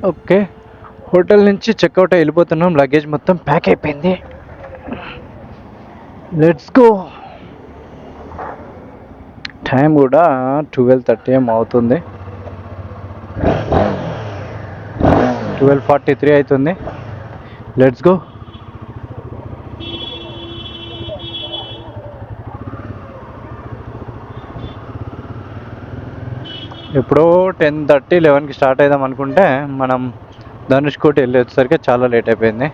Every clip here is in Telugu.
ఓకే, హోటల్ నుంచి చెక్అవుట్ వెళ్ళిపోతున్నాం. లగేజ్ మొత్తం ప్యాక్ అయిపోయింది. Let's go. టైం కూడా 12:30 ఏం అవుతుంది. 12:43 అవుతుంది. Let's go. ఎప్పుడో 10:30, 11కి స్టార్ట్ అయిదాం అనుకుంటే మనం ధనుష్కోటి వెళ్ళి వచ్చేసరికి చాలా లేట్ అయిపోయింది.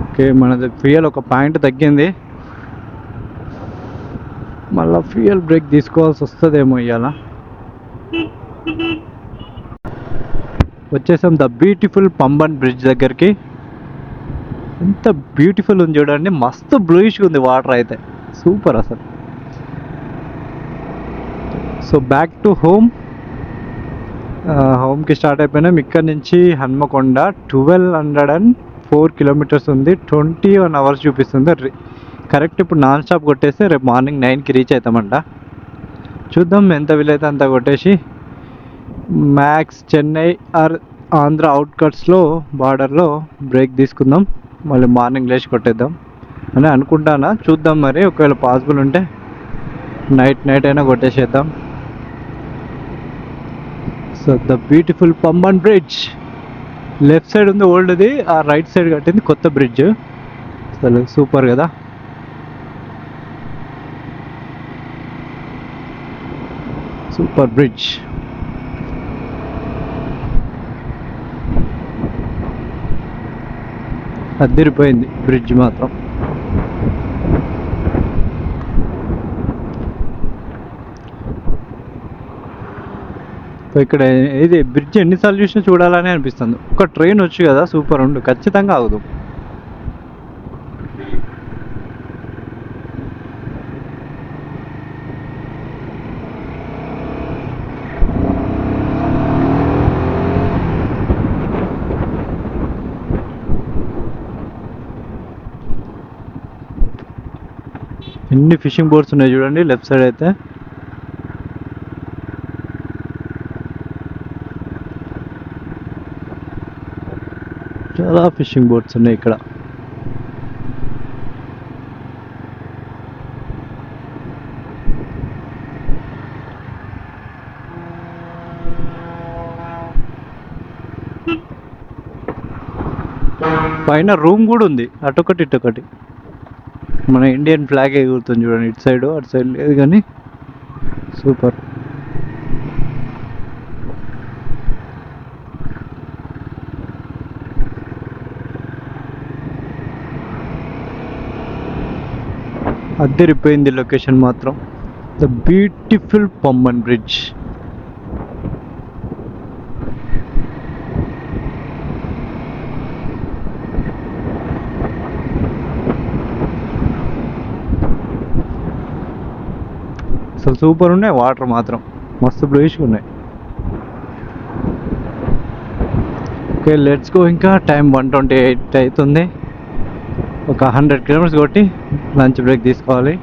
ఓకే, మనది ఫ్యూయల్ ఒక పాయింట్ తగ్గింది. మళ్ళీ ఫ్యూయల్ బ్రేక్ తీసుకోవాల్సి వస్తుందేమో ఇవాళ. వచ్చేసాం ద బ్యూటిఫుల్ పంబన్ బ్రిడ్జ్ దగ్గరికి. ఎంత బ్యూటిఫుల్ ఉంది చూడండి, మస్తు బ్లూయిష్గా ఉంది వాటర్ అయితే, సూపర్ అసలు. సో బ్యాక్ టు హోమ్కి స్టార్ట్ అయిపోయినాం. ఇక్కడ నుంచి హన్మకొండ 1204 కిలోమీటర్స్ ఉంది. 21 అవర్స్ చూపిస్తుంది. కరెక్ట్ ఇప్పుడు నాన్ స్టాప్ కొట్టేస్తే రేపు మార్నింగ్ 9కి రీచ్ అవుతామంట. చూద్దాం ఎంత వీలైతే అంత కొట్టేసి మ్యాక్స్ చెన్నై ఆర్ ఆంధ్ర అవుట్కట్స్లో బార్డర్లో బ్రేక్ తీసుకుందాం. మళ్ళీ మార్నింగ్ లేచి కొట్టేద్దాం అని అనుకుంటానా. చూద్దాం మరి, ఒకవేళ పాసిబుల్ ఉంటే నైట్ అయినా కొట్టేసేద్దాం. So the beautiful Pamban bridge. Left side ఉంది ఓల్డ్ది, ఆ రైట్ సైడ్ కట్టింది కొత్త బ్రిడ్జ్. అసలు సూపర్ కదా. Super bridge. అదిరిపోయింది బ్రిడ్జ్ మాత్రం. ఇక్కడ ఇది బ్రిడ్జ్ ఎన్నిసార్లు చూసినా చూడాలని అనిపిస్తుంది. ఒక ట్రైన్ వచ్చి కదా, సూపర్ ఉండు, ఖచ్చితంగా ఆగదు. ఎన్ని ఫిషింగ్ బోట్స్ ఉన్నాయి చూడండి లెఫ్ట్ సైడ్ అయితే. చాలా ఫిషింగ్ బోట్స్ ఉన్నాయి ఇక్కడ. పైన రూమ్ కూడా ఉంది, అటొకటి ఇటొకటి. మన ఇండియన్ ఫ్లాగ్ ఎగురుతుంది చూడండి, ఇటు సైడ్ అటు సైడ్ లేదు కానీ సూపర్. అద్దరిపోయింది లొకేషన్ మాత్రం. The beautiful Pamban bridge. అసలు సూపర్ ఉన్నాయి వాటర్ మాత్రం, మస్తు బ్లూయిష్గా ఉన్నాయి. Okay let's go. ఇంకా టైం 1:28 అవుతుంది. ఒక 100 కిలోమీటర్స్ కొట్టి లంచ్ బ్రేక్ తీసుకోవాలి.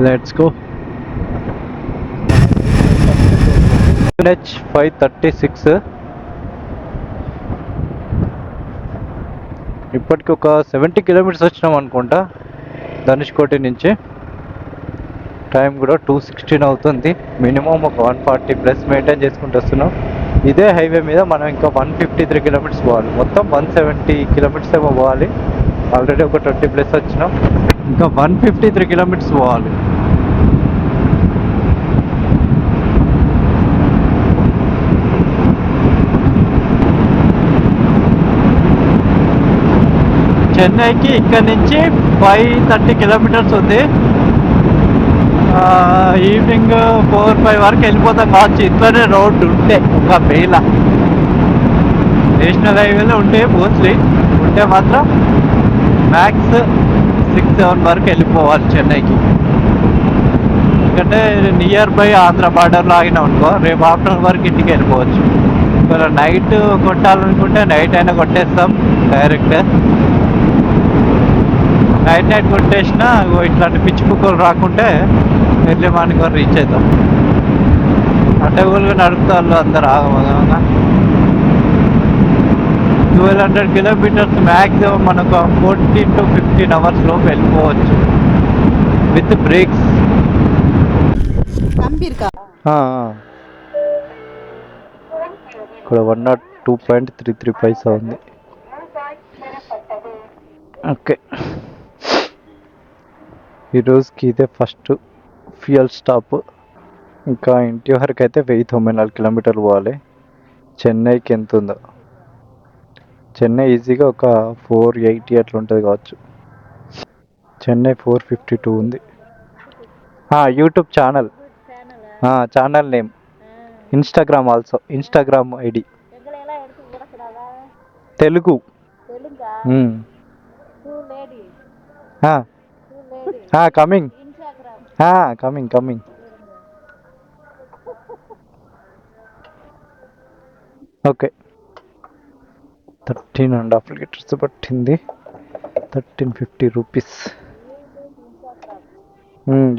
Let's go. 5:36. ఇప్పటికి ఒక 70 కిలోమీటర్స్ వచ్చినాం అనుకుంటా ధనుష్కోటి నుంచి. టైం కూడా 2:16 అవుతుంది. మినిమం ఒక 140+ మెయింటైన్ చేసుకుంటూ వస్తున్నాం. ఇదే హైవే మీద మనం ఇంకా 153 కిలోమీటర్స్ పోవాలి. మొత్తం 170 కిలోమీటర్స్ ఏమో పోవాలి. ఆల్రెడీ ఒక 20+ వచ్చినాం, ఇంకా 153 కిలోమీటర్స్ పోవాలి. చెన్నైకి ఇక్కడ నుంచి 530 కిలోమీటర్స్ ఉంది. ఈవినింగ్ 4-5 వరకు వెళ్ళిపోతాం కావచ్చు. ఇంట్లోనే రోడ్డు ఉంటే ఒక వేళ నేషనల్ హైవేలో ఉంటే మోస్ట్లీ ఉంటే మాత్రం మ్యాక్స్ 6-7 వరకు వెళ్ళిపోవాలి చెన్నైకి. ఎందుకంటే నియర్ బై ఆంధ్ర బార్డర్లో ఆగినా అనుకో, రేపు ఆఫ్టర్నూన్ వరకు ఇంటికి వెళ్ళిపోవచ్చు. ఒకవేళ నైట్ కొట్టాలనుకుంటే నైట్ అయినా కొట్టేస్తాం డైరెక్ట్. నైట్ కొట్టేసినా ఇట్లాంటి పిచ్చి కుక్కలు రాకుంటే ఎర్లీ మార్నింగ్ వరకు రీచ్ అవుతాం. అడ్డగోలుగా నడుపుతారు అందరు ఆగమగా. 1200 కిలోమీటర్స్ మ్యాక్సిమం మనకు 14 to 15 hours లోపు వెళ్ళిపోవచ్చు విత్ బ్రేక్స్. ఇక్కడ 102.33 పైసా ఉంది. ఓకే, ఈరోజుకి ఇదే ఫస్ట్ ఫ్యూయల్ స్టాప్. ఇంకా ఇంటి వరకు అయితే 1094 కిలోమీటర్లు పోవాలి. చెన్నైకి ఎంత ఉందో, చెన్నై ఈజీగా ఒక 480 అట్లా ఉంటుంది కావచ్చు. చెన్నై 452 ఉంది. YouTube channel, channel name, Instagram also, Instagram ID Telugu. Coming coming coming. Okay, 13.5 litres పట్టింది, 1350 రూపీస్.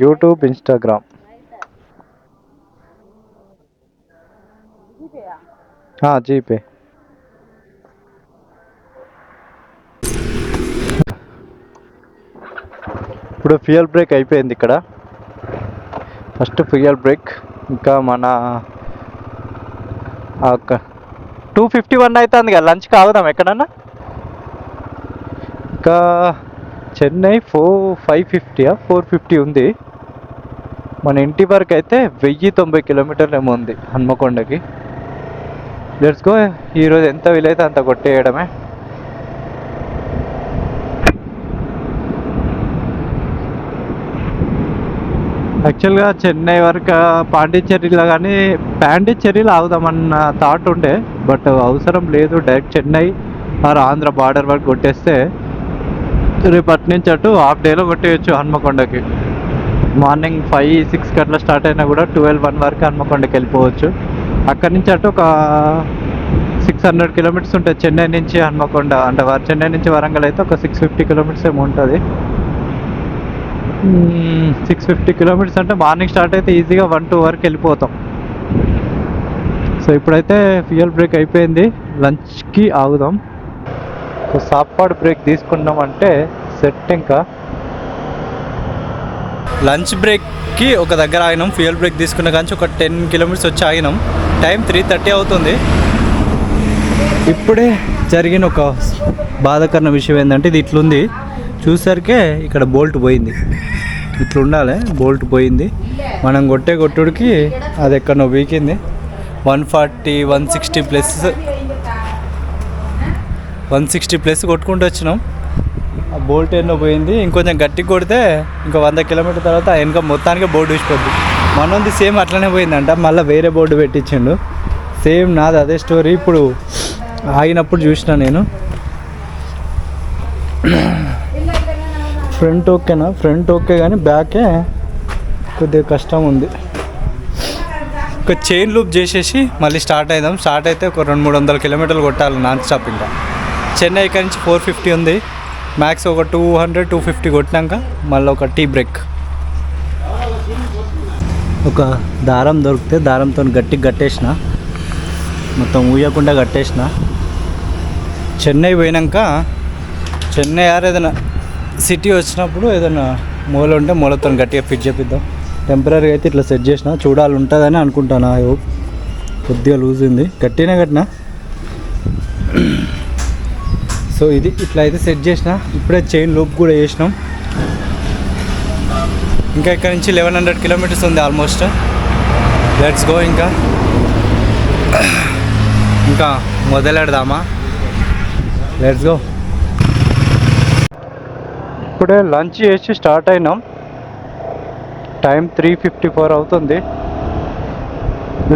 YouTube, Instagram. జీపే. ఇప్పుడు ఫ్యూయల్ బ్రేక్ అయిపోయింది ఇక్కడ, ఫస్ట్ ఫ్యూయల్ బ్రేక్. ఇంకా మన 251 అవుతుంది కదా, లంచ్ కావుదాం ఎక్కడన్నా. ఇంకా చెన్నై 450 ఉంది. మన ఇంటి వరకు అయితే 1090 కిలోమీటర్లు ఏమో ఉంది హన్మకొండకి. Let's go. ఈరోజు ఎంత వీలైతే అంత కొట్టేయడమే. యాక్చువల్గా చెన్నై వరకు పాండిచ్చేరిలో కానీ పాండిచ్చేరిలో ఆగుదామన్న థాట్ ఉండే, బట్ అవసరం లేదు. Direct Chennai or Andhra border వరకు కొట్టేస్తే రేపటి నుంచి అటు హాఫ్ డేలో కొట్టేయచ్చు హన్మకొండకి. మార్నింగ్ 5-6 అట్లా స్టార్ట్ అయినా కూడా 12-1 వరకు హన్మకొండకి వెళ్ళిపోవచ్చు. అక్కడి నుంచి అటు ఒక 600 కిలోమీటర్స్ ఉంటుంది చెన్నై నుంచి హన్మకొండ. అంటే చెన్నై నుంచి వరంగల్ అయితే ఒక 650 కిలోమీటర్స్ ఏమో ఉంటుంది. 650 కిలోమీటర్స్ అంటే మార్నింగ్ స్టార్ట్ అయితే ఈజీగా 1-2 వరకు వెళ్ళిపోతాం. సో ఇప్పుడైతే ఫ్యూయల్ బ్రేక్ అయిపోయింది, లంచ్కి ఆగుదాం. సాపాడు బ్రేక్ తీసుకున్నాం అంటే సెట్. ఇంకా లంచ్ బ్రేక్కి ఒక దగ్గర ఆగినాం, ఫ్యూయల్ బ్రేక్ తీసుకున్న కానీ ఒక 10 కిలోమీటర్స్ వచ్చి ఆగినాం. టైం 3:30 అవుతుంది. ఇప్పుడే జరిగిన ఒక బాధాకరణ విషయం ఏంటంటే, ఇది ఇట్లుంది చూసరికే ఇక్కడ బోల్ట్ పోయింది. ఇట్లా ఉండాలి, బోల్ట్ పోయింది. మనం కొట్టుడికి అది ఎక్కడో వీకింది. 140-160 ప్లస్ కొట్టుకుంటూ వచ్చినాం. ఆ బోల్ట్ ఎన్నో పోయింది. ఇంకొంచెం గట్టిగా కొడితే ఇంకా 100 కిలోమీటర్ తర్వాత వెనక మొత్తానికి బోర్డు ఊసిపోద్ది. మనది సేమ్ అట్లనే పోయిందంట. మళ్ళీ వేరే బోర్డు పెట్టించిండు. సేమ్ నాది అదే స్టోరీ. ఇప్పుడు ఆగినప్పుడు చూసిన నేను. ఫ్రంట్ ఓకేనా? ఫ్రంట్ ఓకే, కానీ బ్యాకే కొద్దిగా కష్టం ఉంది. ఒక చైన్ లూప్ చేసేసి మళ్ళీ స్టార్ట్ అవుదాం. స్టార్ట్ అయితే ఒక 200-300 కిలోమీటర్లు కొట్టాలి నాన్ స్టాప్. ఇంకా చెన్నై ఇక్కడ నుంచి 450 ఉంది, మ్యాక్స్ ఒక 200-250 కొట్టినాక మళ్ళీ ఒక టీ బ్రేక్. ఒక దారం దొరికితే దారంతో గట్టిగా కట్టేసిన, మొత్తం ఊయకుండా కట్టేసిన. చెన్నై పోయినాక, చెన్నై ఏదైనా సిటీ వచ్చినప్పుడు ఏదైనా మూల ఉంటే మూలతో గట్టిగా ఫిట్ చేపిద్దాం. టెంపరీగా అయితే ఇట్లా సెట్ చేసిన, చూడాలి ఉంటుందని అనుకుంటాను. కొద్దిగా లూజ్ ఉంది, గట్టినే కట్టిన. సో ఇది ఇట్లా అయితే సెట్ చేసిన. ఇప్పుడే చైన్ లూప్ కూడా చేసినాం. ఇంకా ఇక్కడ నుంచి 1100 కిలోమీటర్స్ ఉంది ఆల్మోస్ట్. Let's go. ఇంకా మొదలెడదామా? Let's go. ఇప్పుడే లంచ్ చేసి స్టార్ట్ అయినాం. టైం 3:54 అవుతుంది.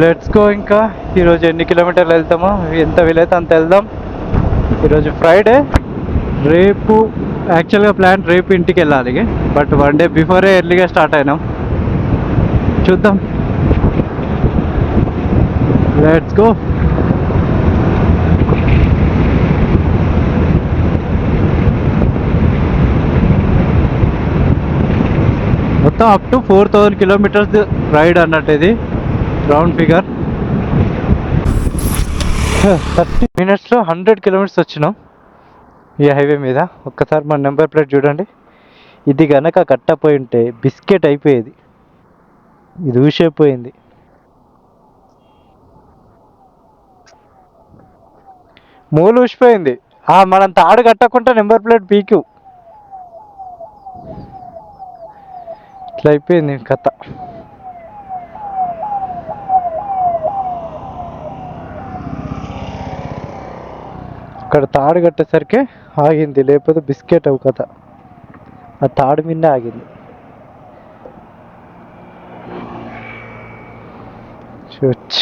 Let's go. ఇంకా ఈరోజు ఎన్ని కిలోమీటర్లు వెళ్తామో, ఎంత వీలైతే అంత వెళ్దాం. ఈరోజు ఫ్రైడే, రేపు యాక్చువల్గా ప్లాన్ రేపు ఇంటికి వెళ్ళాలి, బట్ 1 డే బిఫోరే ఎర్లీగా స్టార్ట్ అయినాం. చూద్దాం. Let's go. మొత్తం అప్ టు 4000 కిలోమీటర్స్ రైడ్ అన్నట్టు ఇది. రౌండ్ ఫిగర్ 30 minutesలో 100 kilometers వచ్చినాం ఈ హైవే మీద. ఒక్కసారి మన నెంబర్ ప్లేట్ చూడండి. ఇది గనక కట్టపోయి ఉంటే బిస్కెట్ అయిపోయేది. ఇది ఊసైపోయింది. మూలు ఊసిపోయింది. మనం తాడు కట్టకుండా నెంబర్ ప్లేట్ పీకు ఇట్లా అయిపోయింది కథ. ఇక్కడ తాడు కట్టేసరికి ఆగింది, లేకపోతే బిస్కెట్ అవు కథ. ఆ తాడు మీద ఆగింది. చూచ్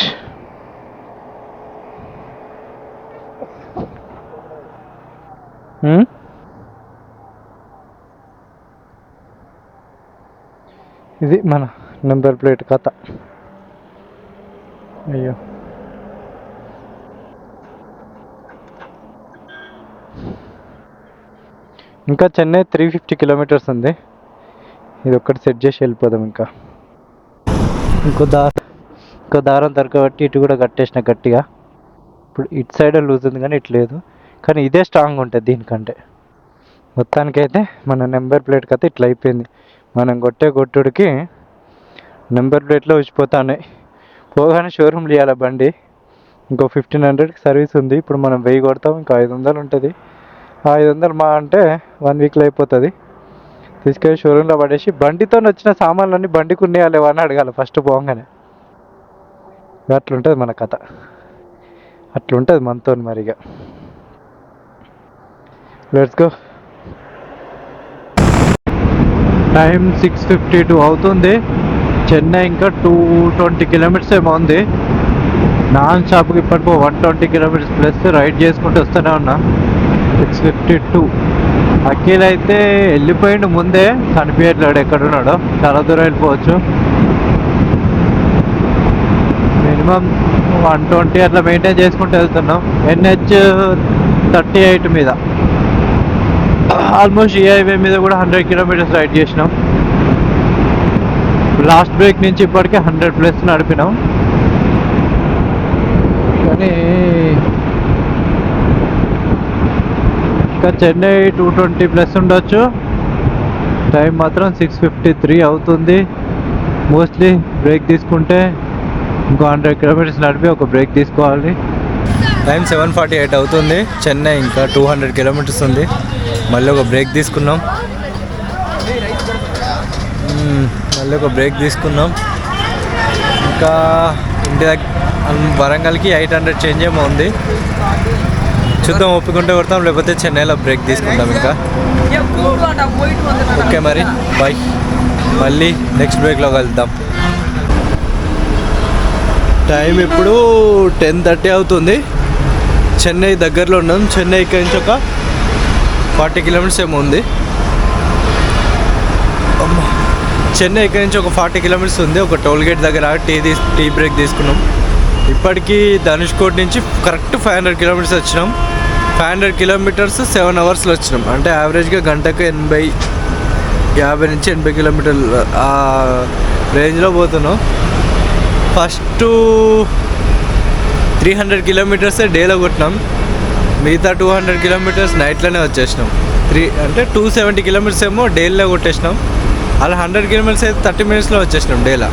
ఇది మన నెంబర్ ప్లేట్ కథ. అయ్యో ఇంకా చెన్నై 350 kilometers ఉంది. ఇది ఒక్కటి సెట్ చేసి వెళ్ళిపోదాం. ఇంకో దారం దొరకబట్టి ఇటు కూడా కట్టేసిన గట్టిగా. ఇప్పుడు ఇటు సైడ్ లూజ్ ఉంది కానీ ఇటు లేదు, కానీ ఇదే స్ట్రాంగ్ ఉంటుంది దీనికంటే. మొత్తానికైతే మన నెంబర్ ప్లేట్ కథ ఇట్లా అయిపోయింది. మనం కొట్టుడికి నెంబర్ ప్లేట్లో వచ్చిపోతున్నాయి. పోగానే షోరూమ్లు ఇవ్వాలి బండి. ఇంకో 1500కి సర్వీస్ ఉంది. ఇప్పుడు మనం 1000 కొడతాం, ఇంకో 500 ఉంటుంది. 500 మా అంటే 1 weekలో అయిపోతుంది. తీసుకెళ్ళి షోరూంలో పడేసి బండితో వచ్చిన సామాన్లన్నీ బండికి ఉన్నాయా అని అడగాలి ఫస్ట్ పోగానే. అట్లుంటుంది మన కథ, అట్లుంటుంది మనతో మరిగా. Let's go. టైం 6:52 అవుతుంది. చెన్నై ఇంకా 220 kilometers ఏమో ఉంది. నాన్ స్టాప్కి ఇప్పటికో 120 kilometers ప్లస్ రైడ్ చేసుకుంటూ వస్తూనే ఉన్నా. 6:52. అఖిల్ అయితే వెళ్ళిపోయిండు ముందే, కనిపించట్లేడు ఎక్కడున్నాడో. చాలా దూరం వెళ్ళిపోవచ్చు. మినిమం 120 అట్లా మెయింటైన్ చేసుకుంటూ వెళ్తున్నాం. NH38 మీద ఆల్మోస్ట్ ఈ హైవే మీద కూడా 100 kilometers రైడ్ చేసినాం. లాస్ట్ బ్రేక్ నుంచి ఇప్పటికే 100+ నడిపినాం. కానీ ఇంకా చెన్నై 220+ ఉండొచ్చు. టైం మాత్రం 6:53 అవుతుంది. మోస్ట్లీ బ్రేక్ తీసుకుంటే ఇంకో 100 kilometers నడిపి ఒక బ్రేక్ తీసుకోవాలి. టైం 7:48 అవుతుంది. చెన్నై ఇంకా 200 kilometers ఉంది. మళ్ళీ ఒక బ్రేక్ తీసుకున్నాం. ఇంకా ఇంటి వరంగల్కి 800 చేంజ్ ఏమో ఉంది. చూద్దాం, ఒప్పుకుంటే కొడతాం, లేకపోతే చెన్నైలో బ్రేక్ తీసుకుంటాం. ఇంకా ఓకే మరి బాయ్, మళ్ళీ నెక్స్ట్ బ్రేక్లో కలుద్దాం. టైం ఇప్పుడు 10:30 అవుతుంది. చెన్నై దగ్గరలో ఉన్నాం. చెన్నై ఇక్కడి నుంచి ఒక 40 kilometers ఏమో ఉంది. చెన్నై ఇక్కడి నుంచి ఒక 40 kilometers ఉంది. ఒక టోల్ గేట్ దగ్గర టీ బ్రేక్ తీసుకున్నాం. ఇప్పటికీ ధనుష్కోట్ నుంచి కరెక్ట్ 500 kilometers వచ్చినాం. 500 kilometers 7 hours వచ్చినాం. అంటే యావరేజ్గా గంటకు 50 నుంచి 80 kilometers ఆ రేంజ్లో పోతున్నాం. ఫస్ట్ 300 kilometers డేలో కొట్టినాం. మిగతా 200 kilometers నైట్లోనే వచ్చేసినాం. 270 kilometers ఏమో డేలో కొట్టేసినాం. అలా 100 kilometers అయితే 30 minutesలో వచ్చేసినాం డేలో.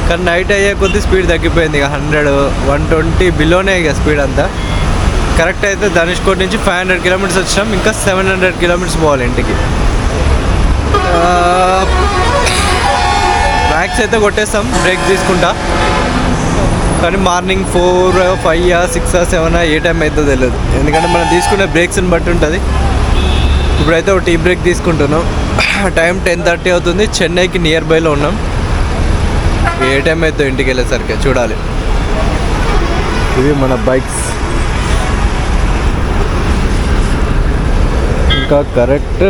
కానీ నైట్ అయ్యే కొద్ది స్పీడ్ తగ్గిపోయింది. ఇక 100, 120 బిలోనే ఇక స్పీడ్ అంతా. కరెక్ట్ అయితే ధనుష్కోట్ నుంచి 500 kilometers వచ్చినాం. ఇంకా 700 kilometers పోవాలి ఇంటికి. మ్యాక్స్ అయితే కొట్టేస్తాం బ్రేక్ తీసుకుంటా. కానీ మార్నింగ్ 4, 5, 6, 7 ఏ టైం అవుతుందో తెలియదు. ఎందుకంటే మనం తీసుకునే బ్రేక్స్ని బట్టి ఉంటుంది. ఇప్పుడైతే ఒక టీ బ్రేక్ తీసుకుంటున్నాం. టైం 10:30 అవుతుంది. చెన్నైకి నియర్ బైలో ఉన్నాం. ఏ టైం అవుతుందో ఇంటికి వెళ్ళేసరికి చూడాలి. ఇవి మన బైక్స్. ఇంకా కరెక్ట్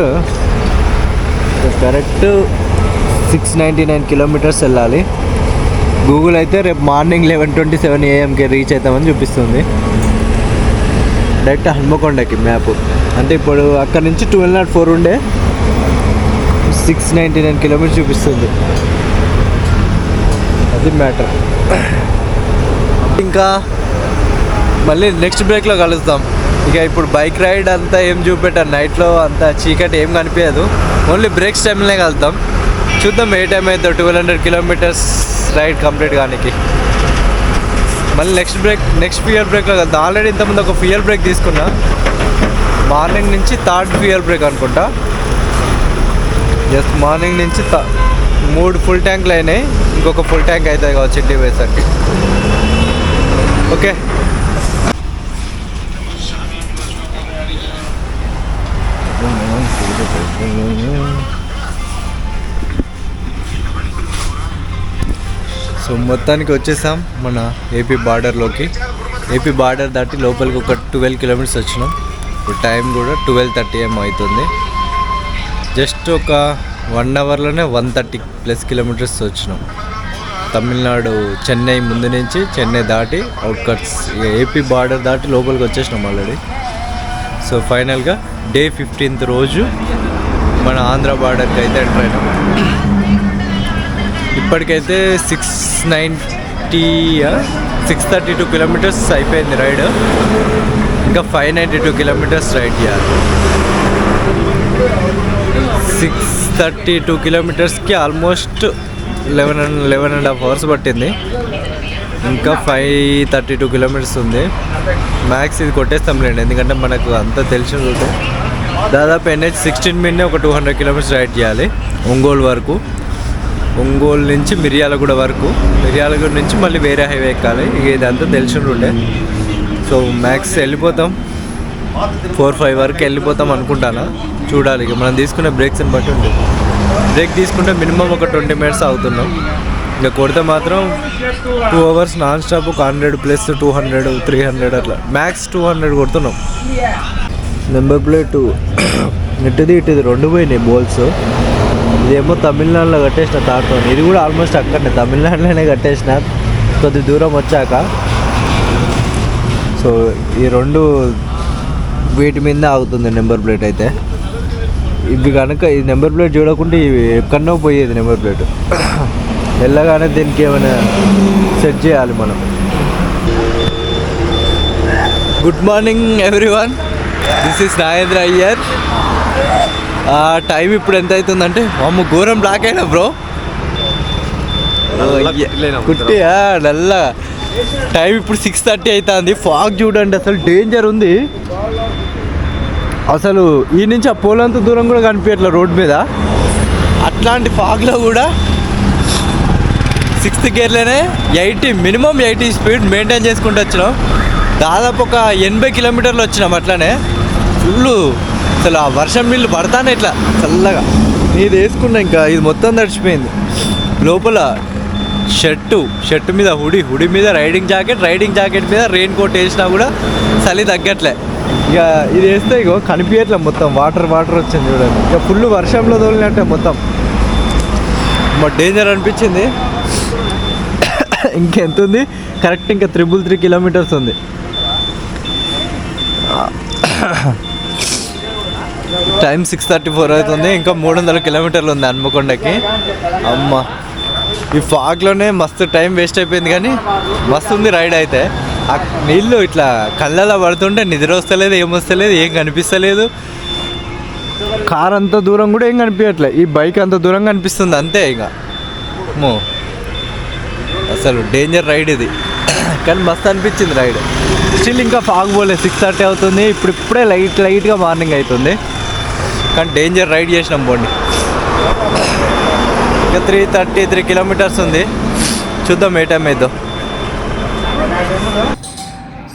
699 kilometers వెళ్ళాలి. గూగుల్ అయితే రేపు మార్నింగ్ 11:27 AM రీచ్ అవుతామని చూపిస్తుంది. డైరెక్ట్ హన్మకొండకి మ్యాప్. అంటే ఇప్పుడు అక్కడ నుంచి 1204 ఉండే 699 kilometers చూపిస్తుంది. అది మ్యాటర్. ఇంకా మళ్ళీ నెక్స్ట్ బ్రేక్లో కలుస్తాం. ఇక ఇప్పుడు బైక్ రైడ్ అంతా ఏం చూపెట్టారు, నైట్లో అంతా చీకటి ఏం కనిపించదు, ఓన్లీ బ్రేక్స్ టైంలోనే కలుద్దాం. చూద్దాం ఏ టైం అవుతుందో 1200 కిలోమీటర్స్ రైడ్ కంప్లీట్ కానికి. మళ్ళీ నెక్స్ట్ ఫ్యూయల్ బ్రేక్లో కలుద్దాం. ఆల్రెడీ ఇంతకుముందు ఒక ఫ్యూయల్ బ్రేక్ తీసుకున్నా, మార్నింగ్ నుంచి థర్డ్ ఫ్యూయల్ బ్రేక్ అనుకుంటా. జస్ట్ మార్నింగ్ నుంచి 3 ఫుల్ ట్యాంకులు అయినాయి, ఇంకొక ఫుల్ ట్యాంక్ అవుతుంది కావచ్చు ఇంటికి పోయేసరికి. ఓకే, సో మొత్తానికి వచ్చేసాం మన ఏపీ బార్డర్లోకి. ఏపీ బార్డర్ దాటి లోపలికి ఒక 12 కిలోమీటర్స్ వచ్చినాం. ఇప్పుడు టైం కూడా 12:30 AM అవుతుంది. జస్ట్ ఒక 1 అవర్లోనే 130+ కిలోమీటర్స్ వచ్చినాం. తమిళనాడు చెన్నై ముందు నుంచి, చెన్నై దాటి అవుట్కట్స్ ఏపీ బార్డర్ దాటి లోపలికి వచ్చేసినాం ఆల్రెడీ. సో ఫైనల్గా డే 15th రోజు మన ఆంధ్ర బార్డర్కి అయితే ఎంటర్ అయినాం. ఇప్పటికైతే 632 కిలోమీటర్స్ అయిపోయింది రైడ్. ఇంకా 592 కిలోమీటర్స్ రైడ్ చేయాలి. 632 కిలోమీటర్స్కి ఆల్మోస్ట్ 11.5 అవర్స్ పట్టింది. ఇంకా 532 కిలోమీటర్స్ ఉంది. మ్యాక్స్ ఇది కొట్టేస్తాంలేండి, ఎందుకంటే మనకు అంతా తెలిసిన రూటే. దాదాపు NH16 మీదనే ఒక 200 కిలోమీటర్స్ రైడ్ చేయాలి ఒంగోలు వరకు. ఒంగోలు నుంచి మిర్యాలగూడ వరకు, మిర్యాలగూడ నుంచి మళ్ళీ వేరే హైవే ఎక్కాలి. ఇక ఇదంతా తెలిసిన రూటే. సో మ్యాక్స్ వెళ్ళిపోతాం 4-5 వరకు వెళ్ళిపోతాం అనుకుంటాను. చూడాలి ఇక మనం తీసుకునే బ్రేక్స్ని బట్టి ఉంటుంది. బ్రేక్ తీసుకుంటే మినిమం ఒక 20 మినిట్స్ అవుతున్నాం. ఇంకా కొడితే మాత్రం 2 అవర్స్ నాన్ స్టాప్, ఒక 100 + 200, 300 అట్లా మ్యాక్స్ 200 కొడుతున్నాం. నెంబర్ ప్లేట్ ఇటుది 2 పోయినాయి బోల్స్. ఇదేమో తమిళనాడులో కట్టేసిన తాడుతో, ఇది కూడా ఆల్మోస్ట్ అక్కడనే తమిళనాడులోనే కట్టేసిన కొద్ది దూరం వచ్చాక. సో ఈ 2 వీటి మీద ఆగుతుంది నెంబర్ ప్లేట్ అయితే. ఇవి కనుక ఈ నెంబర్ ప్లేట్ చూడకుండా ఇవి ఎక్కడో పోయేది నెంబర్ ప్లేట్. వెళ్ళగానే దీనికి ఏమైనా సెట్ చేయాలి మనం. Good morning everyone, this is Nagendra Iyer. Time ఇప్పుడు ఎంత అవుతుందంటే, అమ్మ ఘోరం బ్లాక్ అయినా బ్రో, కుట్టియా నల్ల. టైం ఇప్పుడు 6:30 అవుతుంది. ఫాగ్ చూడండి, అసలు డేంజర్ ఉంది. అసలు ఈ నుంచి ఆ పోలంత దూరం కూడా కనిపించట్లేదు రోడ్ మీద. అట్లాంటి ఫాగ్లో కూడా 6th గేర్లోనే మినిమం 80 స్పీడ్ మెయింటైన్ చేసుకుంటూ వచ్చినాం. దాదాపు ఒక 80 కిలోమీటర్లు వచ్చినాం. అట్లానే ఫుల్ అసలు ఆ వర్షం నీళ్ళు పడతానే ఇట్లా చల్లగా. ఇది వేసుకున్నా, ఇంకా ఇది మొత్తం తడిచిపోయింది. లోపల షర్టు మీద హుడీ మీద రైడింగ్ జాకెట్ మీద రెయిన్ కోట్ వేసినా కూడా చలి తగ్గట్లే. ఇక ఇది వేస్తే ఇగో కనిపించట్లే, మొత్తం వాటర్ వచ్చింది చూడండి. ఇక ఫుల్ వర్షంలో తోలినట్టే మొత్తం. డేంజర్ అనిపించింది. ఇంకెంత ఉంది, కరెక్ట్ ఇంకా 333 కిలోమీటర్స్ ఉంది. టైం 6:34 అవుతుంది. ఇంకా 300 కిలోమీటర్లు ఉంది హన్మకొండకి. అమ్మ ఈ ఫాగ్లోనే మస్తు టైం వేస్ట్ అయిపోయింది, కానీ మస్తు ఉంది రైడ్ అయితే. ఆ నీళ్ళు ఇట్లా కళ్ళలో పడుతుంటే నిద్ర వస్తలేదు, ఏమొస్తలేదు, ఏం కనిపిస్తలేదు. కార్ అంత దూరం కూడా ఏం కనిపించట్లేదు, ఈ బైక్ అంత దూరం కనిపిస్తుంది అంతే. ఇక అసలు డేంజర్ రైడ్ ఇది, కానీ మస్తు అనిపించింది రైడ్. స్టిల్ ఇంకా ఫాగ్ పోలేదు, 6:30 అవుతుంది. ఇప్పుడే లైట్గా మార్నింగ్ అవుతుంది, కానీ డేంజర్ రైడ్ చేసినాం పోండి. ఇంకా 333 కిలోమీటర్స్ ఉంది. చూద్దాం ఏ టైం అవుతుందో.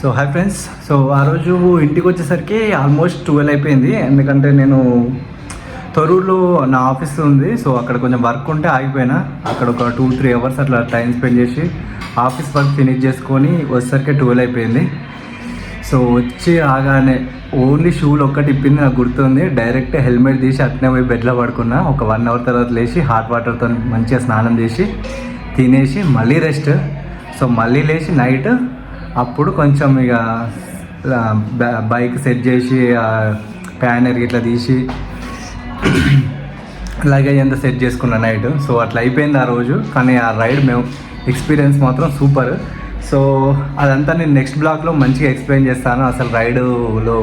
సో హాయ్ ఫ్రెండ్స్, సో ఆ రోజు ఇంటికి వచ్చేసరికి ఆల్మోస్ట్ 12 అయిపోయింది. ఎందుకంటే నేను తొరూరులో నా ఆఫీస్ ఉంది, సో అక్కడ కొంచెం వర్క్ ఉంటే ఆగిపోయినా. అక్కడ ఒక 2-3 అవర్స్ అట్లా టైం స్పెండ్ చేసి ఆఫీస్ వర్క్ ఫినిష్ చేసుకొని వచ్చేసరికి 12 అయిపోయింది. సో వచ్చి రాగానే ఓన్లీ షూలు ఒక్కటి ఇప్పింది నాకు గుర్తుంది. డైరెక్ట్ హెల్మెట్ తీసి అట్నే పోయి బెడ్లో పడుకున్నా. ఒక 1 అవర్ తర్వాత లేచి హాట్ వాటర్తో మంచిగా స్నానం చేసి తినేసి మళ్ళీ రెస్ట్. సో మళ్ళీ లేచి నైట్ అప్పుడు కొంచెం ఇక బైక్ సెట్ చేసి ప్యానర్ ఇట్లా తీసి లగేజ్ అంతా సెట్ చేసుకున్న నైట్. సో అట్లా అయిపోయింది ఆ రోజు. కానీ ఆ రైడ్ మేము ఎక్స్పీరియన్స్ మాత్రం సూపర్. సో అదంతా నేను నెక్స్ట్ బ్లాగ్లో మంచిగా ఎక్స్ప్లెయిన్ చేస్తాను. అసలు రైడులో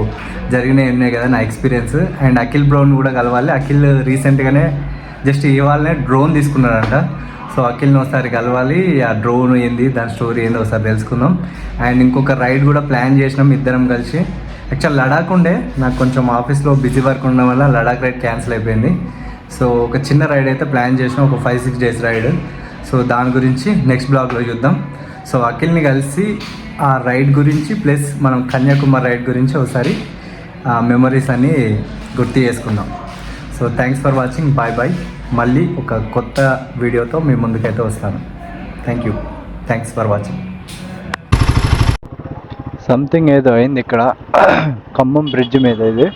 జరిగినవి ఉన్నాయి కదా నా ఎక్స్పీరియన్స్. అండ్ అఖిల్ బ్రౌన్ కూడా కలవాలి. అఖిల్ రీసెంట్గానే జస్ట్ ఇవాళనే డ్రోన్ తీసుకున్నాడంట. సో అఖిల్ని ఒకసారి కలవాలి, ఆ డ్రోన్ ఏంది దాని స్టోరీ ఏందో ఒకసారి తెలుసుకుందాం. అండ్ ఇంకొక రైడ్ కూడా ప్లాన్ చేసినాం ఇద్దరం కలిసి. యాక్చువల్ లడాక్ ఉండే, నాకు కొంచెం ఆఫీస్లో బిజీ వర్క్ ఉండడం వల్ల లడాక్ రైడ్ క్యాన్సిల్ అయిపోయింది. సో ఒక చిన్న రైడ్ అయితే ప్లాన్ చేసినాం, ఒక 5-6 డేస్ రైడ్. సో దాని గురించి నెక్స్ట్ బ్లాగ్లో చూద్దాం. సో అఖిల్ని కలిసి ఆ రైడ్ గురించి ప్లస్ మనం కన్యాకుమారి రైడ్ గురించి ఒకసారి మెమరీస్ అన్నీ గుర్తు చేసుకుందాం. So thanks for watching. Bye bye. మళ్ళీ ఒక కొత్త వీడియోతో మీ ముందుకైతే వస్తాను. Thank you. Thanks for watching. Something ఏదో అయింది ఇక్కడ ఖమ్మం బ్రిడ్జ్ మీద. ఇది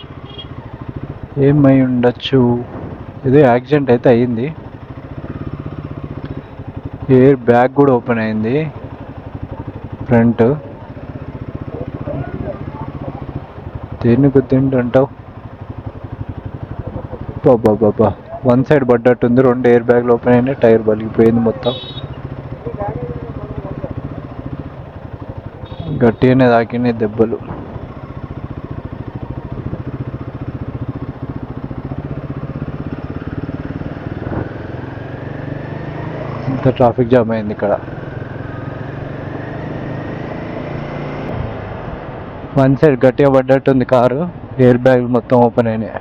ఏమై ఉండొచ్చు, ఇది యాక్సిడెంట్ అయితే అయ్యింది. ఎయిర్ బ్యాగ్ కూడా ఓపెన్ అయింది ఫ్రంట్. దేన్ని గుద్దింటంటావు? బాబా, వన్ సైడ్ పడ్డట్టుంది. 2 ఎయిర్ బ్యాగ్లు ఓపెన్ అయినాయి, టైర్ పలిగిపోయింది మొత్తం. గట్టిగానే తాకినాయి దెబ్బలు. ఇంత ట్రాఫిక్ జామ్ అయింది ఇక్కడ. వన్ సైడ్ గట్టిగా పడ్డట్టుంది కారు, ఎయిర్ బ్యాగ్ మొత్తం ఓపెన్ అయినాయి.